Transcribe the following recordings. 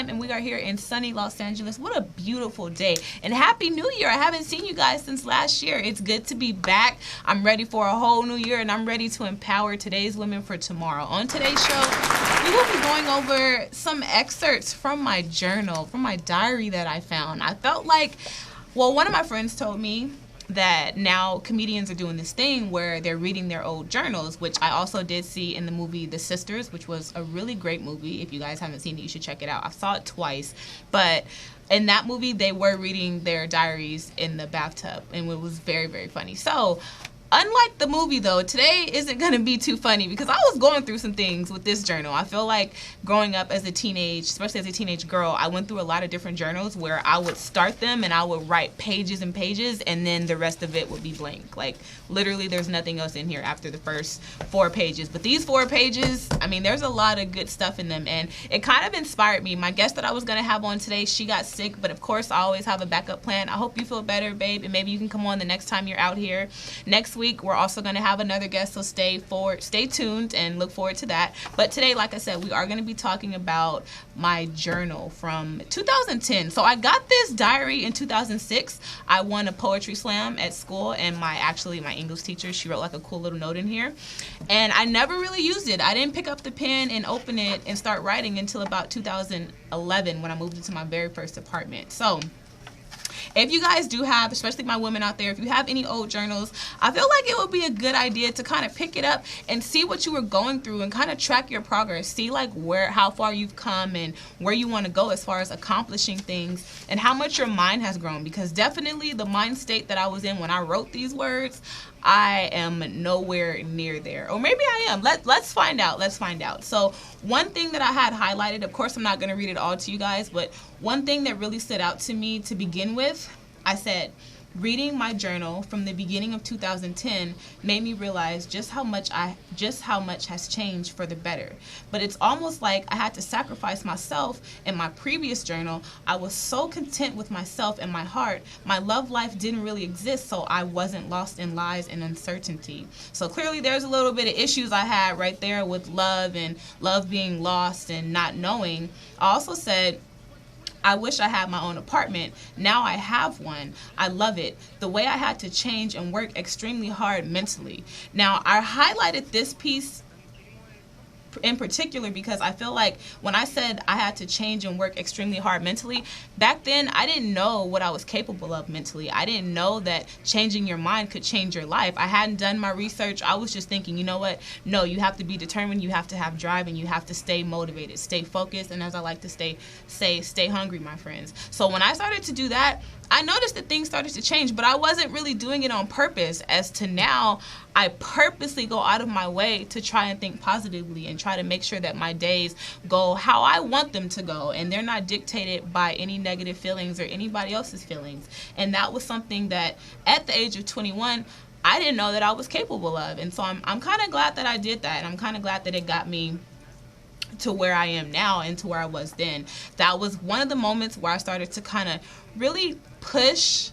p.m. and we are here in sunny Los Angeles. What a beautiful day. And Happy New Year. I haven't seen you guys since last year. It's good to be back. I'm ready for a whole new year, and I'm ready to empower today's women for tomorrow. On today's show, we will be going over some excerpts from my journal, from my diary that I found. I felt like, well, one of my friends told me that now comedians are doing this thing where they're reading their old journals, which I also did see in the movie The Sisters, which was a really great movie. If you guys haven't seen it, you should check it out. I saw it twice, but in that movie, they were reading their diaries in the bathtub, and it was very, very funny. So unlike the movie, though, today isn't going to be too funny because I was going through some things with this journal. I feel like growing up as a teenage, especially as a teenage girl, I went through a lot of different journals where I would start them and I would write pages and pages, and then the rest of it would be blank. Like, literally, there's nothing else in here after the first 4 pages. But these 4 pages, I mean, there's a lot of good stuff in them, and it kind of inspired me. My guest that I was going to have on today, she got sick, but of course, I always have a backup plan. I hope you feel better, babe, and maybe you can come on the next time you're out here. Next week, we're also going to have another guest, so stay tuned and look forward to that. But today, like I said, we are going to be talking about my journal from 2010. So I got this diary in 2006. I won a poetry slam at school, and my English teacher, she wrote like a cool little note in here, and I never really used it. I didn't pick up the pen and open it and start writing until about 2011 when I moved into my very first apartment. So if you guys do have, especially my women out there, if you have any old journals, I feel like it would be a good idea to kind of pick it up and see what you were going through and kind of track your progress. See like how far you've come and where you want to go as far as accomplishing things and how much your mind has grown. Because definitely the mind state that I was in when I wrote these words, I am nowhere near there. Or maybe I am. Let's find out. Let's find out. So one thing that I had highlighted, of course I'm not going to read it all to you guys, but one thing that really stood out to me to begin with, I said, reading my journal from the beginning of 2010 made me realize just how much has changed for the better. But it's almost like I had to sacrifice myself. In my previous journal, I was so content with myself and my heart. My love life didn't really exist, so I wasn't lost in lies and uncertainty. So clearly there's a little bit of issues I had right there with love and love being lost and not knowing. I also said, I wish I had my own apartment. Now I have one. I love it. The way I had to change and work extremely hard mentally. Now, I highlighted this piece in particular because I feel like when I said I had to change and work extremely hard mentally, back then I didn't know what I was capable of mentally. I didn't know that changing your mind could change your life. I hadn't done my research. I was just thinking, you know what? No, you have to be determined, you have to have drive, and you have to stay motivated, stay focused, and as I like to stay hungry, my friends. So when I started to do that, I noticed that things started to change, but I wasn't really doing it on purpose. As to now, I purposely go out of my way to try and think positively and try to make sure that my days go how I want them to go, and they're not dictated by any negative feelings or anybody else's feelings. And that was something that at the age of 21, I didn't know that I was capable of. And so I'm kind of glad that I did that, and I'm kind of glad that it got me to where I am now and to where I was then. That was one of the moments where I started to kind of really push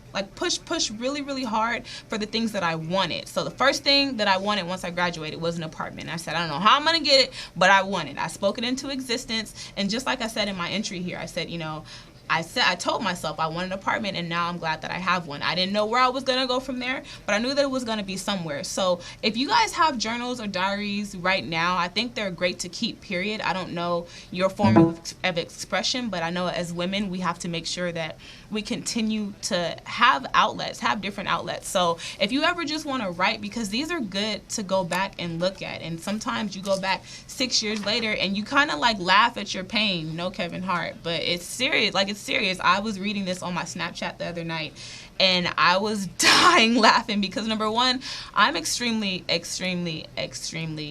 really, really hard for the things that I wanted. So the first thing that I wanted once I graduated was an apartment. I said, I don't know how I'm going to get it, but I want it. I spoke it into existence. And just like I said in my entry here, I said, I told myself I want an apartment, and now I'm glad that I have one. I didn't know where I was going to go from there, but I knew that it was going to be somewhere. So if you guys have journals or diaries right now, I think they're great to keep, period. I don't know your form of expression, but I know as women, we have to make sure that we continue to have outlets, have different outlets. So if you ever just want to write, because these are good to go back and look at, and sometimes you go back 6 years later and you kind of like laugh at your pain, no Kevin Hart, but it's serious. Like, it's serious. I was reading this on my Snapchat the other night, and I was dying laughing because, number one, I'm extremely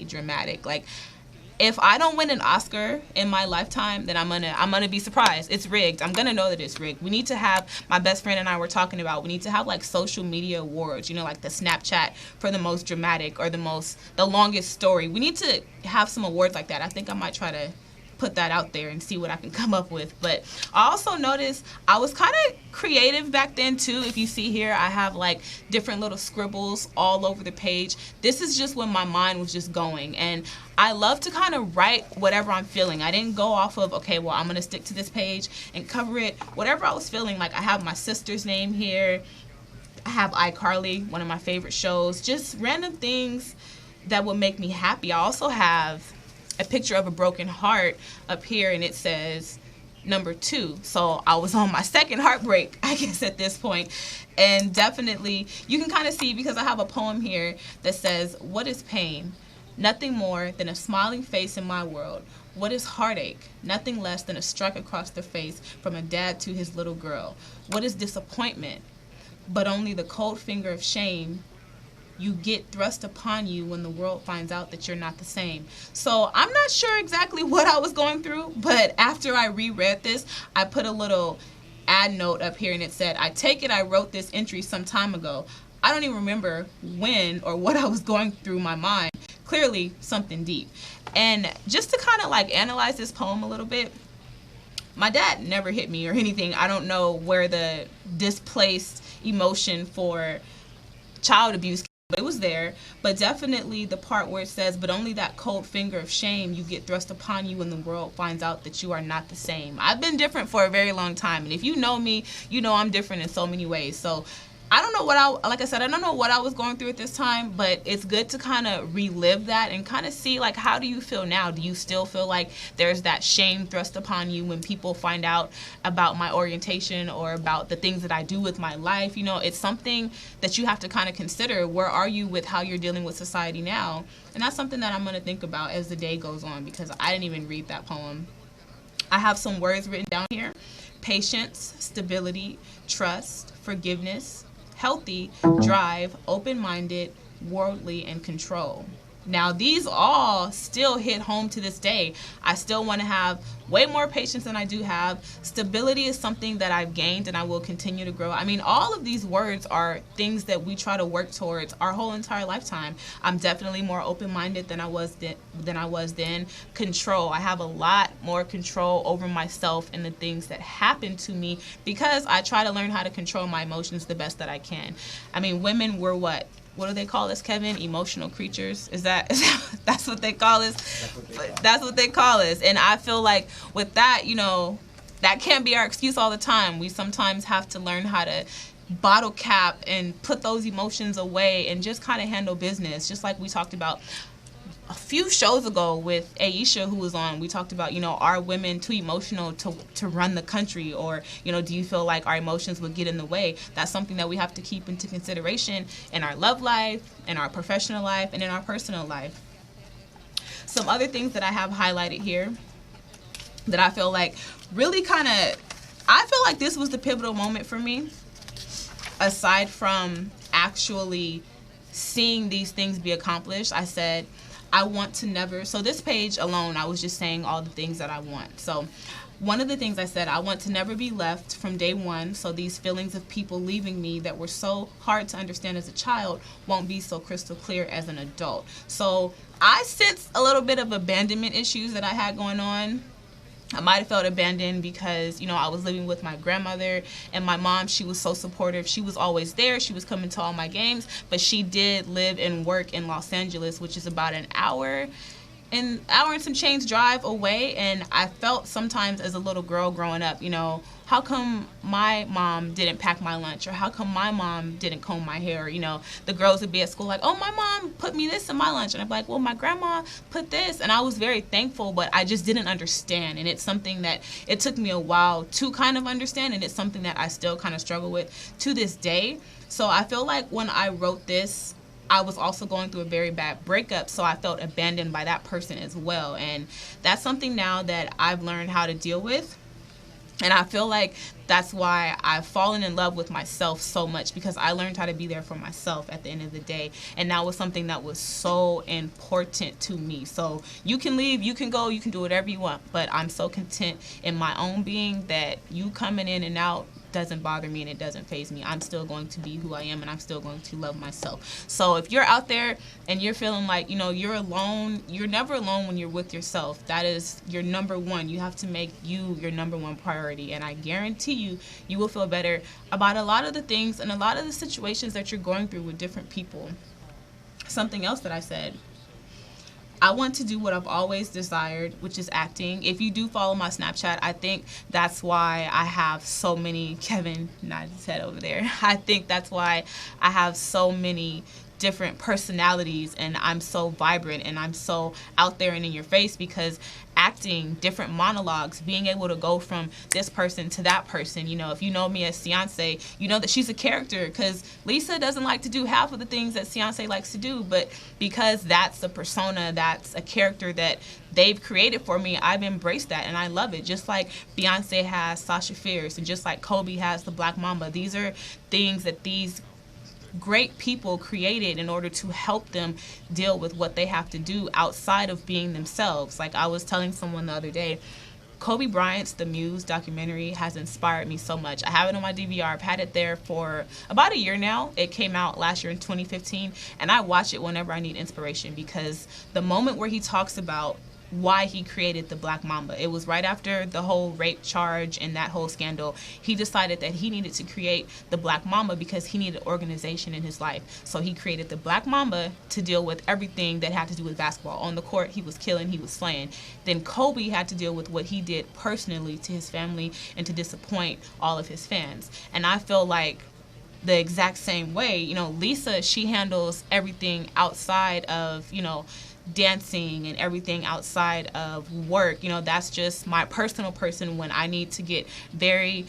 dramatic. Like, if I don't win an Oscar in my lifetime, then I'm gonna be surprised. It's rigged. I'm gonna know that it's rigged. We need to have, my best friend and I were talking about, we need to have like social media awards, like the Snapchat for the most dramatic or the longest story. We need to have some awards like that. I think I might try to put that out there and see what I can come up with. But I also noticed I was kind of creative back then too. If you see here, I have like different little scribbles all over the page. This is just when my mind was just going, and I love to kind of write whatever I'm feeling. I didn't go off of, okay, well, I'm going to stick to this page and cover it. Whatever I was feeling, like I have my sister's name here. I have iCarly, one of my favorite shows. Just random things that would make me happy. I also have a picture of a broken heart up here, and it says number 2. So I was on my second heartbreak, I guess, at this point. And definitely, you can kind of see, because I have a poem here that says, what is pain? Nothing more than a smiling face in my world. What is heartache? Nothing less than a strike across the face from a dad to his little girl. What is disappointment? But only the cold finger of shame you get thrust upon you when the world finds out that you're not the same. So I'm not sure exactly what I was going through, but after I reread this, I put a little ad note up here, and it said, I take it I wrote this entry some time ago. I don't even remember when or what I was going through my mind. Clearly something deep. And just to kind of like analyze this poem a little bit, my dad never hit me or anything. I don't know where the displaced emotion for child abuse, but it was there. But definitely the part where it says, but only that cold finger of shame you get thrust upon you when the world finds out that you are not the same. I've been different for a very long time, and if you know me, you know I'm different in so many ways. So I don't know like I said, I don't know what I was going through at this time, but it's good to kind of relive that and kind of see, like, how do you feel now? Do you still feel like there's that shame thrust upon you when people find out about my orientation or about the things that I do with my life? You know, it's something that you have to kind of consider. Where are you with how you're dealing with society now? And that's something that I'm going to think about as the day goes on, because I didn't even read that poem. I have some words written down here: patience, stability, trust, forgiveness, healthy, drive, open-minded, worldly, and control. Now, these all still hit home to this day. I still want to have way more patience than I do have. Stability is something that I've gained and I will continue to grow. I mean, all of these words are things that we try to work towards our whole entire lifetime. I'm definitely more open-minded than I was then. Control. I have a lot more control over myself and the things that happen to me, because I try to learn how to control my emotions the best that I can. I mean, women were what do they call us, Kevin? Emotional creatures? Is that that's what they call us? That's what they call us. And I feel like with that, you know, that can't be our excuse all the time. We sometimes have to learn how to bottle cap and put those emotions away and just kind of handle business. Just like we talked about a few shows ago with Aisha, who was on, we talked about, you know, are women too emotional to run the country? Or, you know, do you feel like our emotions would get in the way? That's something that we have to keep into consideration in our love life, in our professional life, and in our personal life. Some other things that I have highlighted here that I feel like really I feel like this was the pivotal moment for me, aside from actually seeing these things be accomplished. I said, I want to never, so this page alone, I was just saying all the things that I want. So one of the things I said, I want to never be left from day one, so these feelings of people leaving me that were so hard to understand as a child won't be so crystal clear as an adult. So I sense a little bit of abandonment issues that I had going on. I might have felt abandoned because, you know, I was living with my grandmother, and my mom, she was so supportive. She was always there. She was coming to all my games, but she did live and work in Los Angeles, which is about an hour and some change drive away. And I felt sometimes as a little girl growing up, you know, how come my mom didn't pack my lunch? Or how come my mom didn't comb my hair? Or, you know, the girls would be at school like, oh, my mom put me this in my lunch. And I'd be like, well, my grandma put this. And I was very thankful, but I just didn't understand. And it's something that it took me a while to kind of understand. And it's something that I still kind of struggle with to this day. So I feel like when I wrote this, I was also going through a very bad breakup, so I felt abandoned by that person as well. And that's something now that I've learned how to deal with. And I feel like that's why I've fallen in love with myself so much, because I learned how to be there for myself at the end of the day. And that was something that was so important to me. So you can leave, you can go, you can do whatever you want, but I'm so content in my own being that you coming in and out doesn't bother me and it doesn't faze me. I'm still going to be who I am, and I'm still going to love myself. So if you're out there and you're feeling like, you're alone, you're never alone when you're with yourself. That is your number one. You have to make you your number one priority, and I guarantee you, you will feel better about a lot of the things and a lot of the situations that you're going through with different people. Something else that I said, I want to do what I've always desired, which is acting. If you do follow my Snapchat, I think that's why I have so many, Kevin nodded his head over there. I think that's why I have so many different personalities, and I'm so vibrant and I'm so out there and in your face, because acting different monologues, being able to go from this person to that person. If you know me as Ceeyonce, you know that she's a character, because Lisa doesn't like to do half of the things that Ceeyonce likes to do, but because that's a persona, that's a character that they've created for me, I've embraced that and I love it. Just like Beyonce has Sasha Fierce, and just like Kobe has the Black Mamba. These are things that these great people created in order to help them deal with what they have to do outside of being themselves. Like I was telling someone the other day, Kobe Bryant's The Muse documentary has inspired me so much. I have it on my DVR. I've had it there for about a year now. It came out last year in 2015, and I watch it whenever I need inspiration, because the moment where he talks about why he created the Black Mamba, it was right after the whole rape charge and that whole scandal. He decided that he needed to create the Black Mamba because he needed organization in his life. So he created the Black Mamba to deal with everything that had to do with basketball. On the court, he was killing, he was slaying. Then Kobe had to deal with what he did personally to his family and to disappoint all of his fans. And I feel like the exact same way, Lisa, she handles everything outside of, dancing and everything outside of work. That's just my personal person when I need to get very,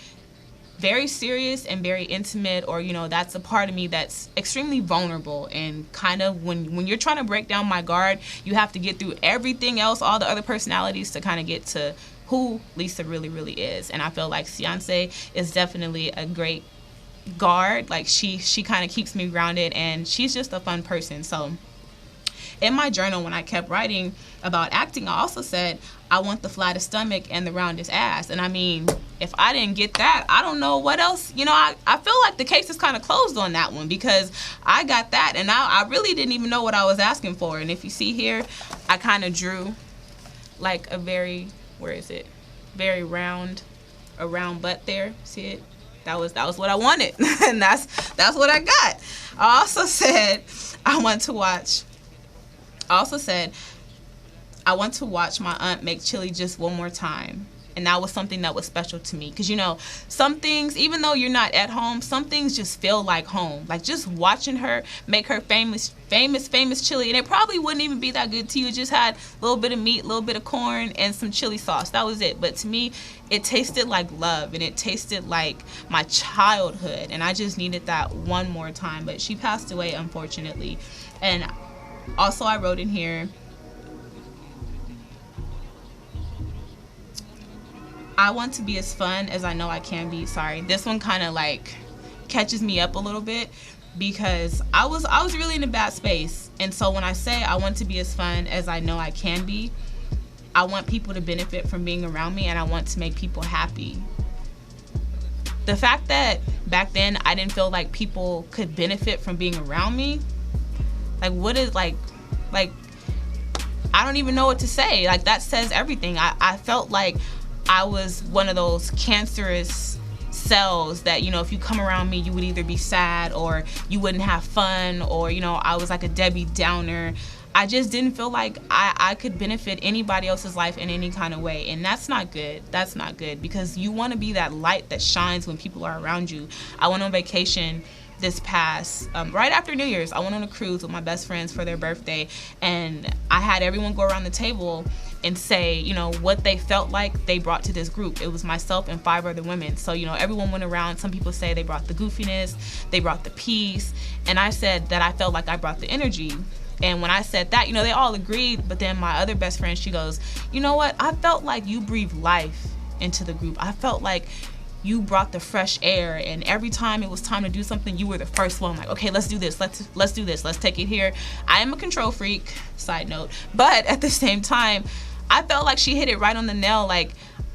very serious and very intimate, or that's a part of me that's extremely vulnerable, and kind of when you're trying to break down my guard, you have to get through everything else, all the other personalities, to kind of get to who Lisa really, really is. And I feel like Ceeyonce is definitely a great guard. Like she kind of keeps me grounded, and she's just a fun person. So in my journal, when I kept writing about acting, I also said, I want the flattest stomach and the roundest ass. And I mean, if I didn't get that, I don't know what else. I feel like the case is kind of closed on that one, because I got that, and I really didn't even know what I was asking for. And if you see here, I kind of drew like a very, very round, a round butt there. See it? That was what I wanted, and that's what I got. I also said I want to watch my aunt make chili just one more time. And that was something that was special to me. Because, some things, even though you're not at home, some things just feel like home. Like just watching her make her famous chili. And it probably wouldn't even be that good to you. It just had a little bit of meat, a little bit of corn, and some chili sauce. That was it. But to me, it tasted like love. And it tasted like my childhood. And I just needed that one more time. But she passed away, unfortunately. And also I wrote in here, I want to be as fun as I know I can be. Sorry, this one kind of like catches me up a little bit, because I was really in a bad space. And so when I say I want to be as fun as I know I can be, I want people to benefit from being around me, and I want to make people happy. The fact that back then I didn't feel like people could benefit from being around me, like what is like I don't even know what to say. Like that says everything. I felt like I was one of those cancerous cells that, if you come around me, you would either be sad or you wouldn't have fun, or, I was like a Debbie Downer. I just didn't feel like I could benefit anybody else's life in any kind of way. And that's not good. That's not good, because you want to be that light that shines when people are around you. I went on vacation this past, right after New Year's. I went on a cruise with my best friends for their birthday, and I had everyone go around the table and say, what they felt like they brought to this group. It was myself and 5 other women. So, everyone went around. Some people say they brought the goofiness, they brought the peace, and I said that I felt like I brought the energy. And when I said that, they all agreed, but then my other best friend, she goes, you know what? I felt like you breathed life into the group. I felt like you brought the fresh air, and every time it was time to do something, you were the first one. Like, okay, let's do this. Let's do this. Let's take it here. I am a control freak, side note, but at the same time, I felt like she hit it right on the nail. Like,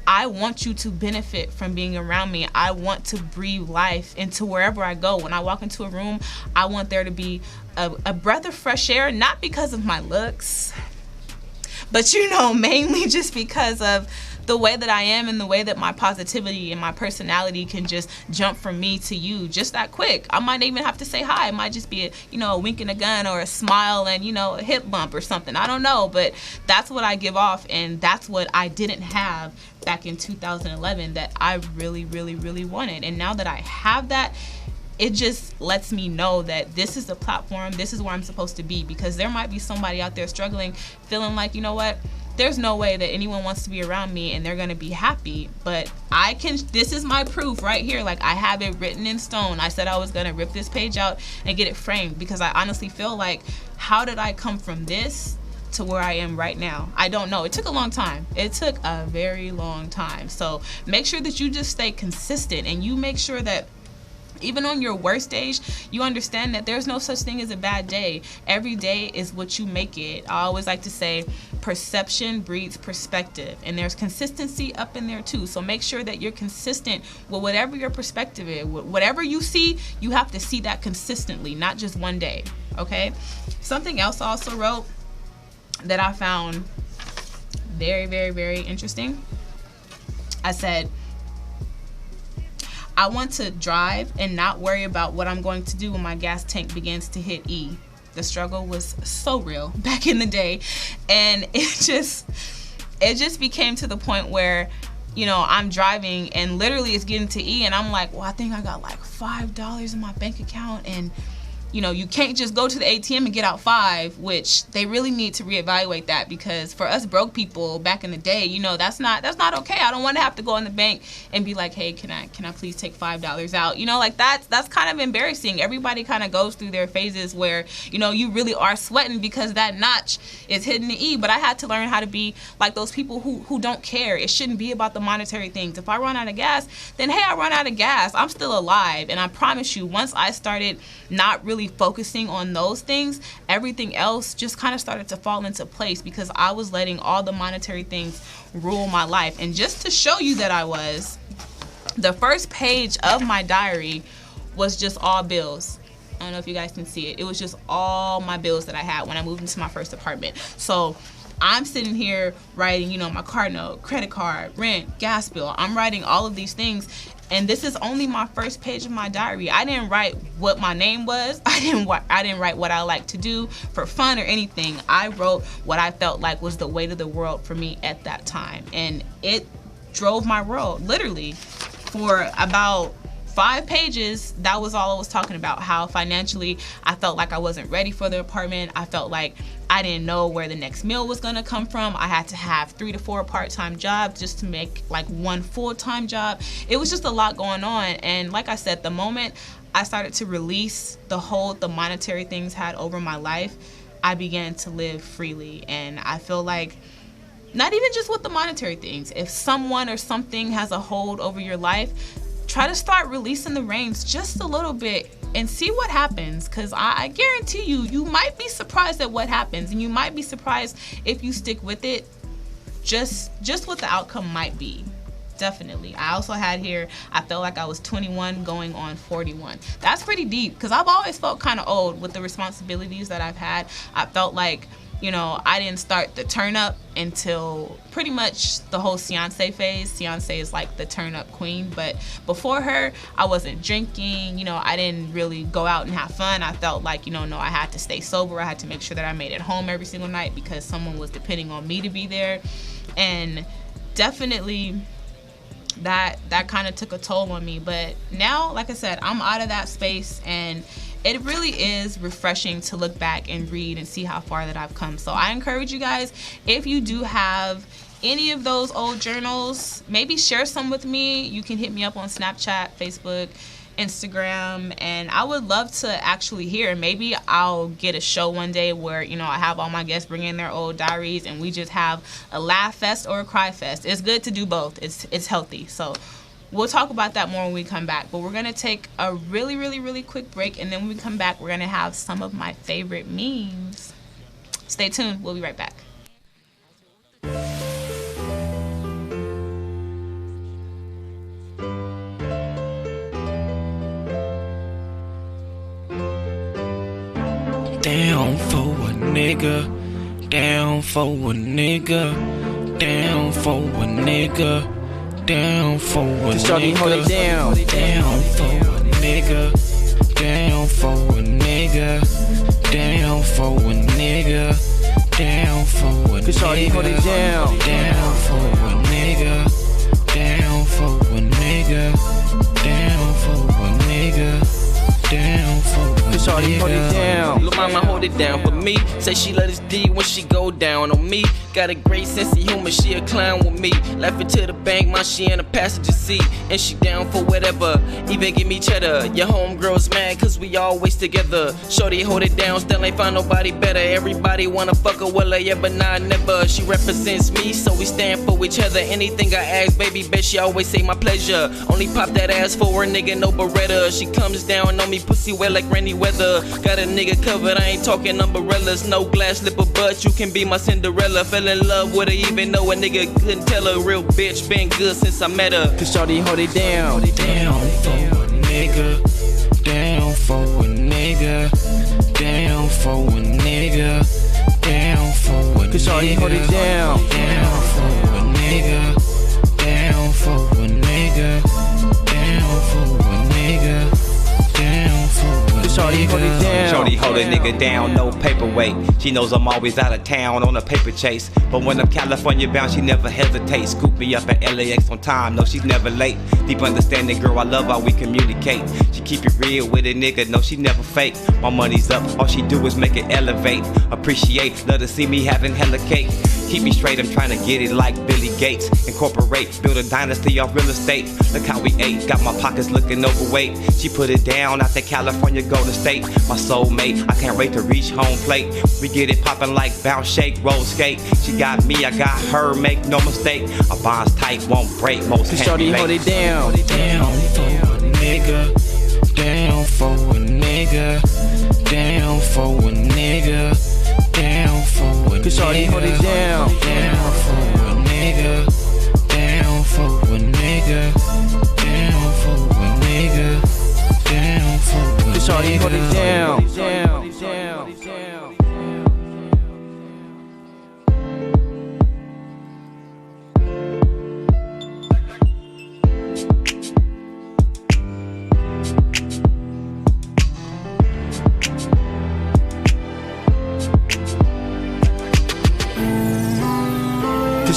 I want you to benefit from being around me. I want to breathe life into wherever I go. When I walk into a room, I want there to be a breath of fresh air, not because of my looks, but mainly just because of the way that I am and the way that my positivity and my personality can just jump from me to you just that quick. I might even have to say hi. It might just be a wink and a gun or a smile and a hip bump or something. I don't know, but that's what I give off, and that's what I didn't have back in 2011 that I really, really, really wanted. And now that I have that, it just lets me know that this is the platform, this is where I'm supposed to be, because there might be somebody out there struggling, feeling like, there's no way that anyone wants to be around me and they're going to be happy, but this is my proof right here. Like, I have it written in stone. I said I was going to rip this page out and get it framed, because I honestly feel like, how did I come from this to where I am right now? I don't know. It took a long time. It took a very long time. So make sure that you just stay consistent, and you make sure that even on your worst days, you understand that there's no such thing as a bad day. Every day is what you make it. I always like to say, perception breeds perspective, and there's consistency up in there too. So make sure that you're consistent with whatever your perspective is. Whatever you see, you have to see that consistently, not just one day. Okay? Something else I also wrote that I found very, very, very interesting. I said, I want to drive and not worry about what I'm going to do when my gas tank begins to hit E. The struggle was so real back in the day, and it just became to the point where, I'm driving and literally it's getting to E, and I'm like, well, I think I got like $5 in my bank account, and you can't just go to the ATM and get out $5, which they really need to reevaluate that, because for us broke people back in the day, that's not okay. I don't want to have to go in the bank and be like, hey, can I please take $5 out? Like that's kind of embarrassing. Everybody kind of goes through their phases where, you really are sweating because that notch is hitting the E. But I had to learn how to be like those people who don't care. It shouldn't be about the monetary things. If I run out of gas, then hey, I run out of gas. I'm still alive. And I promise you, once I started not really focusing on those things, everything else just kind of started to fall into place, because I was letting all the monetary things rule my life. And just to show you that the first page of my diary was just all bills. I don't know if you guys can see it. It was just all my bills that I had when I moved into my first apartment. So I'm sitting here writing, my car note, credit card, rent, gas bill. I'm writing all of these things. And this is only my first page of my diary. I didn't write what my name was. I didn't write what I like to do for fun or anything. I wrote what I felt like was the weight of the world for me at that time. And it drove my world, literally. For about 5 pages, that was all I was talking about. How financially I felt like I wasn't ready for the apartment. I felt like I didn't know where the next meal was gonna come from. I had to have 3 to 4 part-time jobs just to make like one full-time job. It was just a lot going on. And like I said, the moment I started to release the hold the monetary things had over my life, I began to live freely. And I feel like, not even just with the monetary things, if someone or something has a hold over your life, try to start releasing the reins just a little bit and see what happens, because I guarantee you might be surprised at what happens, and you might be surprised if you stick with it, just what the outcome might be. Definitely. I also had here, I felt like I was 21 going on 41. That's pretty deep, because I've always felt kind of old with the responsibilities that I've had. I felt like, I didn't start the turn up until pretty much the whole Ceeyonce phase. Ceeyonce is like the turn up queen, but before her, I wasn't drinking. I didn't really go out and have fun. I felt like, no, I had to stay sober. I had to make sure that I made it home every single night because someone was depending on me to be there. And definitely that kind of took a toll on me. But now, like I said, I'm out of that space, and it really is refreshing to look back and read and see how far that I've come. So I encourage you guys, if you do have any of those old journals, maybe share some with me. You can hit me up on Snapchat, Facebook, Instagram, and I would love to actually hear. Maybe I'll get a show one day where, I have all my guests bring in their old diaries and we just have a laugh fest or a cry fest. It's good to do both. It's healthy. So we'll talk about that more when we come back. But we're going to take a really, really, really quick break. And then when we come back, we're going to have some of my favorite memes. Stay tuned. We'll be right back. down for a nigga, down for a nigga, down for a nigga, down for a nigga. Shorty hold it down, down for a nigga, down for a nigga, down for a nigga, down for a nigga. Shorty hold it down, down for a nigga, down for a nigga, down for a nigga, down for a nigga. Shorty hold it down. Lil' mama hold it down for me. Say she let us D when she go down on me. Got a great sense of humor, she a clown with me. Laughing to the bank, my she in the passenger seat. And she down for whatever, even give me cheddar. Your homegirl's mad cause we always together. Shorty hold it down, still ain't find nobody better. Everybody wanna fuck her, well, yeah, but nah, never. She represents me, so we stand for each other. Anything I ask, baby, bet she always say my pleasure. Only pop that ass for her, nigga, no Beretta. She comes down on me, pussy wet like rainy weather. Got a nigga covered, I ain't talking umbrellas. No glass slipper, but you can be my Cinderella. Fell in love with her even though a nigga couldn't tell her. Real bitch, been good since I met her. Cause shorty hold it down, down for a nigga, down for a nigga, down for a nigga, down for a nigga. Cause shorty hold it down, down for a nigga, down for a nigga, down for a nigga, down for a nigga. Shorty hold it down. Shorty hold a nigga down, no paperweight. She knows I'm always out of town on a paper chase. But when I'm California bound, she never hesitates. Scoop me up at LAX on time, no, she's never late. Deep understanding, girl, I love how we communicate. She keep it real with a nigga, no, she never fake. My money's up, all she do is make it elevate. Appreciate, love to see me having hella cake. Keep me straight, I'm trying to get it like Billy Gates. Incorporate, build a dynasty off real estate. Look how we ate, got my pockets looking overweight. She put it down out to California, Golden State. My soulmate, I can't wait to reach home plate. We get it poppin' like bounce, shake, roll, skate. She got me, I got her, make no mistake. Our bond's tight, won't break, most can't shorty hold it down, down for a nigga, down for a nigga, down for a nigga, down for a nigga. Shorty hold it down, down for a nigga, down for a nigga, down for a nigga, down for a nigga. Shorty hold it down, down, down, down.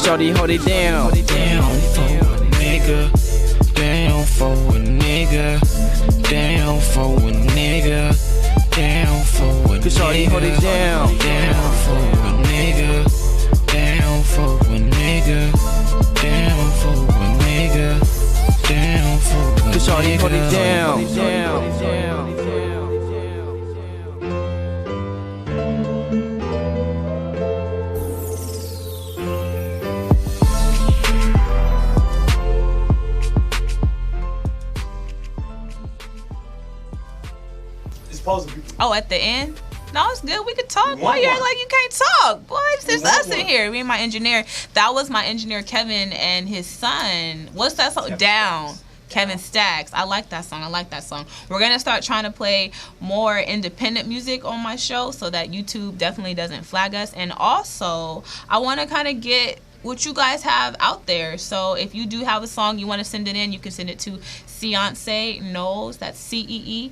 Shorty hold it down, down for a nigga, down for a nigga, down for a nigga, down for a nigga. Shorty hold it down, down for a nigga, down for a nigga, down for a nigga, down for a nigga. Shorty hold it down, down, down, down. Oh, at the end? No, it's good. We could talk. Why you act like you can't talk? Boy, it's just us in here. Me and my engineer. That was my engineer, Kevin, and his son. What's that song? Down. Kevin Stacks. I like that song. I like that song. We're going to start trying to play more independent music on my show so that YouTube definitely doesn't flag us. And also, I want to kind of get what you guys have out there. So if you do have a song you want to send it in, you can send it to Ceeyonce Knowles, that's CeeYonce,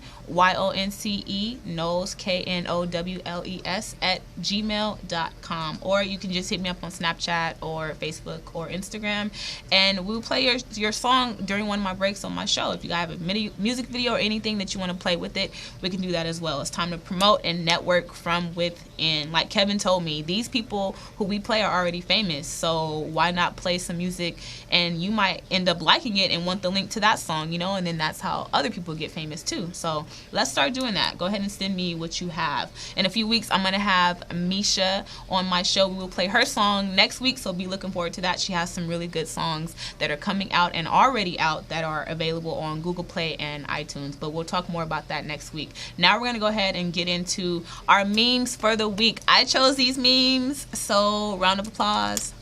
Knowles, KNOWLES @gmail.com. Or you can just hit me up on Snapchat or Facebook or Instagram, and we'll play your song during one of my breaks on my show. If you have a music video or anything that you want to play with it, we can do that as well. It's time to promote and network from within. Like Kevin told me, these people who we play are already famous, so why not play some music, and you might end up liking it and want the link to that song, you know, and then that's how other people get famous too. So let's start doing that. Go ahead and send me what you have. In a few weeks, I'm going to have Misha on my show. We will play her song next week, so be looking forward to that. She has some really good songs that are coming out and already out that are available on Google Play and iTunes, but we'll talk more about that next week. Now we're going to go ahead and get into our memes for the week. I chose these memes, so round of applause.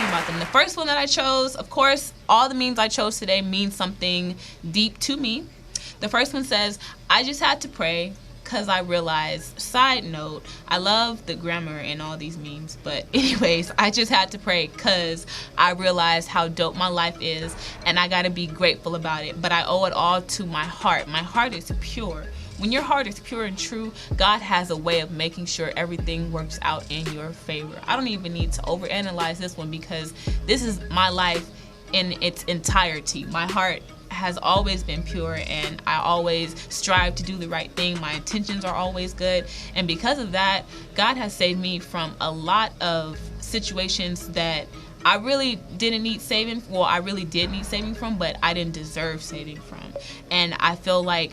About them. The first one that I chose, of course, all the memes I chose today mean something deep to me. The first one says, I just had to pray because I realized, side note, I love the grammar in all these memes, but anyways, I just had to pray because I realized how dope my life is, and I got to be grateful about it, but I owe it all to my heart. My heart is pure. When your heart is pure and true, God has a way of making sure everything works out in your favor. I don't even need to overanalyze this one because this is my life in its entirety. My heart has always been pure, and I always strive to do the right thing. My intentions are always good, and because of that, God has saved me from a lot of situations that I really didn't need saving. Well, I really did need saving from, but I didn't deserve saving from. And I feel like,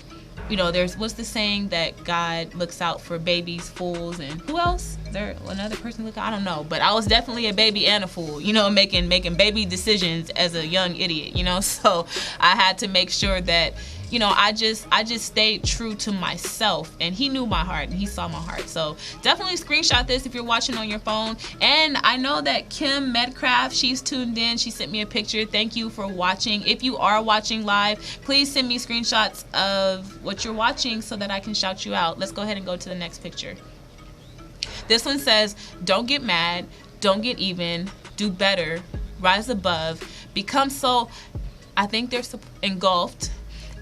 you know, there's what's the saying that God looks out for babies, fools, and who else? Is there another person look? I don't know, but I was definitely a baby and a fool, you know, making baby decisions as a young idiot, you know. So I had to make sure that, you know, I just stayed true to myself, and he knew my heart and he saw my heart. So definitely screenshot this if you're watching on your phone. And I know that Kim Medcraft, she's tuned in. She sent me a picture. Thank you for watching. If you are watching live, please send me screenshots of what you're watching so that I can shout you out. Let's go ahead and go to the next picture. This one says, don't get mad, don't get even, do better, rise above, become so, I think they're engulfed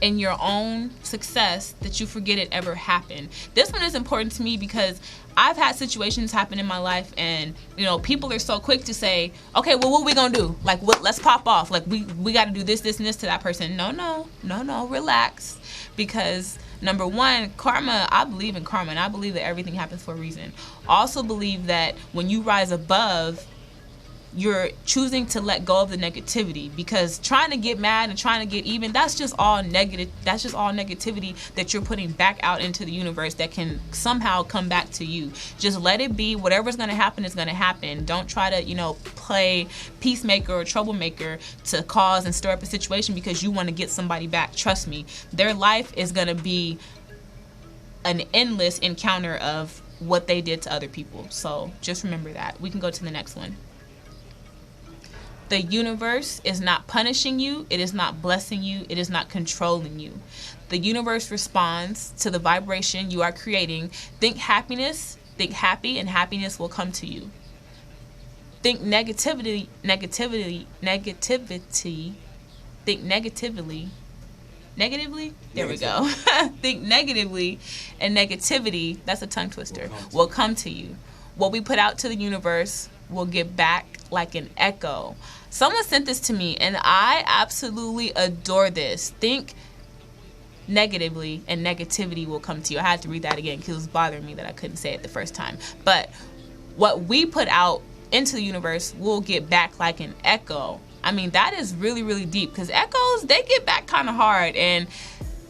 in your own success that you forget it ever happened. This one is important to me because I've had situations happen in my life, and you know, people are so quick to say, okay, well, what we gonna do? Like, what, let's pop off. Like, we got to do this, and this to that person. No, relax. Because number one, karma, I believe in karma, and I believe that everything happens for a reason. Also believe that when you rise above, you're choosing to let go of the negativity, because trying to get mad and trying to get even, that's just all negative. That's just all negativity that you're putting back out into the universe that can somehow come back to you. Just let it be. Whatever's going to happen is going to happen. Don't try to, you know, play peacemaker or troublemaker to cause and stir up a situation because you want to get somebody back. Trust me, their life is going to be an endless encounter of what they did to other people. So just remember that. We can go to the next one. The universe is not punishing you. It is not blessing you. It is not controlling you. The universe responds to the vibration you are creating. Think happiness, think happy, and happiness will come to you. Think negativity, think negatively. There we go. Think negatively, and negativity, that's a tongue twister, will come to you. What we put out to the universe will get back like an echo. Someone sent this to me, and I absolutely adore this. Think negatively, and negativity will come to you. I had to read that again because it was bothering me that I couldn't say it the first time. But what we put out into the universe will get back like an echo. I mean, that is really, really deep, because echoes, they get back kind of hard. And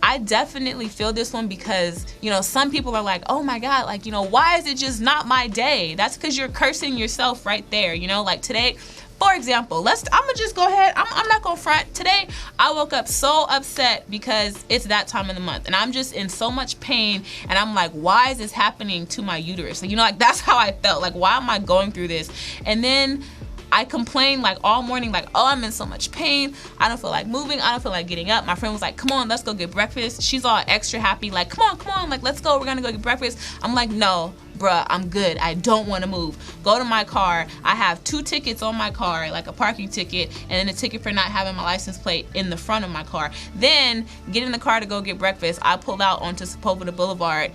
I definitely feel this one because, you know, some people are like, oh my God, like, you know, why is it just not my day? That's because you're cursing yourself right there. You know, like today, for example, I'm gonna just go ahead. I'm not gonna front. Today, I woke up so upset because it's that time of the month, and I'm just in so much pain, and I'm like, why is this happening to my uterus? So, you know, like, that's how I felt. Like, why am I going through this? And then I complained like all morning, like, oh, I'm in so much pain. I don't feel like moving. I don't feel like getting up. My friend was like, come on, let's go get breakfast. She's all extra happy, like, come on, like, let's go. We're gonna go get breakfast. I'm like, no, bruh, I'm good. I don't want to move. Go to my car. I have 2 tickets on my car, like a parking ticket and then a ticket for not having my license plate in the front of my car. Then get in the car to go get breakfast. I pulled out onto Sepulveda Boulevard,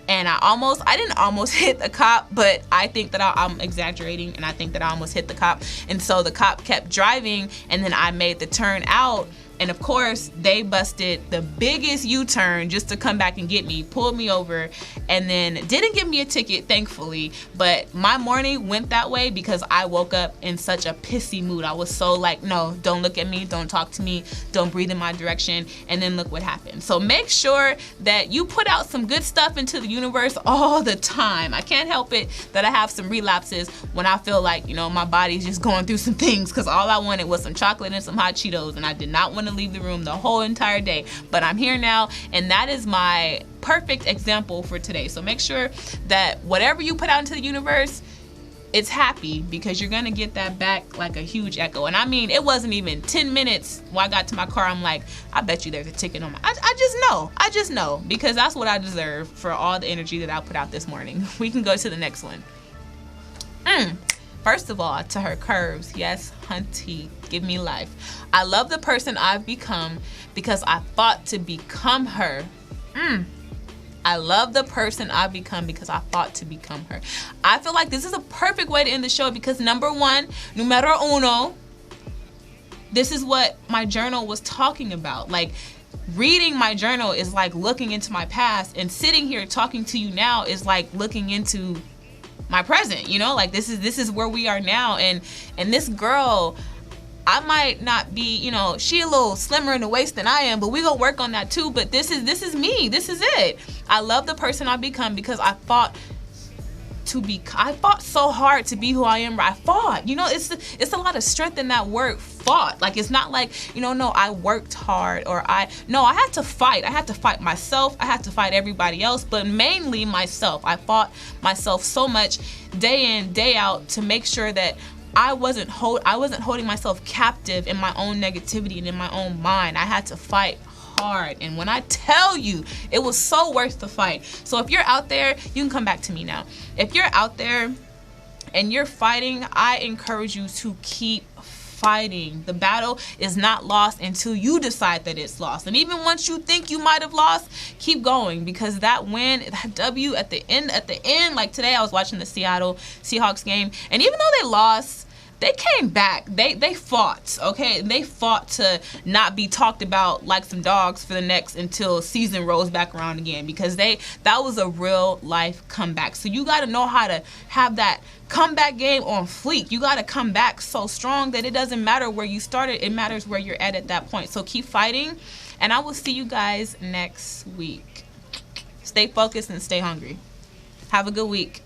and I didn't almost hit the cop, but I think that I'm exaggerating, and I think that I almost hit the cop. And so the cop kept driving, and then I made the turn out. And of course, they busted the biggest U-turn just to come back and get me, pulled me over, and then didn't give me a ticket, thankfully. But my morning went that way because I woke up in such a pissy mood. I was so like, no, don't look at me, don't talk to me, don't breathe in my direction. And then look what happened. So make sure that you put out some good stuff into the universe all the time. I can't help it that I have some relapses when I feel like, you know, my body's just going through some things, because all I wanted was some chocolate and some hot Cheetos, and I did not want to leave the room the whole entire day. But I'm here now, and that is my perfect example for today. So make sure that whatever you put out into the universe, it's happy because you're gonna get that back like a huge echo. And I mean, it wasn't even 10 minutes when I got to my car. I'm like, I bet you there's a ticket on my. I just know because that's what I deserve for all the energy that I put out this morning. We can go to the next one. First of all, to her curves, yes, hunty, give me life. I love the person I've become because I fought to become her. I love the person I've become because I fought to become her. I feel like this is a perfect way to end the show because number one, numero uno, this is what my journal was talking about. Like, reading my journal is like looking into my past, and sitting here talking to you now is like looking into my present, you know? Like, this is where we are now. And this girl, I might not be, you know, she a little slimmer in the waist than I am, but we gonna work on that too. But this is me. This is it. I love the person I've become because I fought so hard to be who I am. I fought, you know, it's a lot of strength in that word, fought. Like, it's not like, you know, no, I worked hard or I had to fight. I had to fight myself. I had to fight everybody else, but mainly myself. I fought myself so much day in, day out to make sure that I wasn't holding myself captive in my own negativity and in my own mind. I had to fight hard, and when I tell you, it was so worth the fight. So if you're out there, you can come back to me now. If you're out there and you're fighting, I encourage you to keep fighting. The battle is not lost until you decide that it's lost. And even once you think you might have lost, keep going, because that win, that W at the end, like today I was watching the Seattle Seahawks game, and even though they lost, they came back. They fought, okay? They fought to not be talked about like some dogs for the next until season rolls back around again, because that was a real life comeback. So you got to know how to have that comeback game on fleek. You got to come back so strong that it doesn't matter where you started. It matters where you're at that point. So keep fighting, and I will see you guys next week. Stay focused and stay hungry. Have a good week.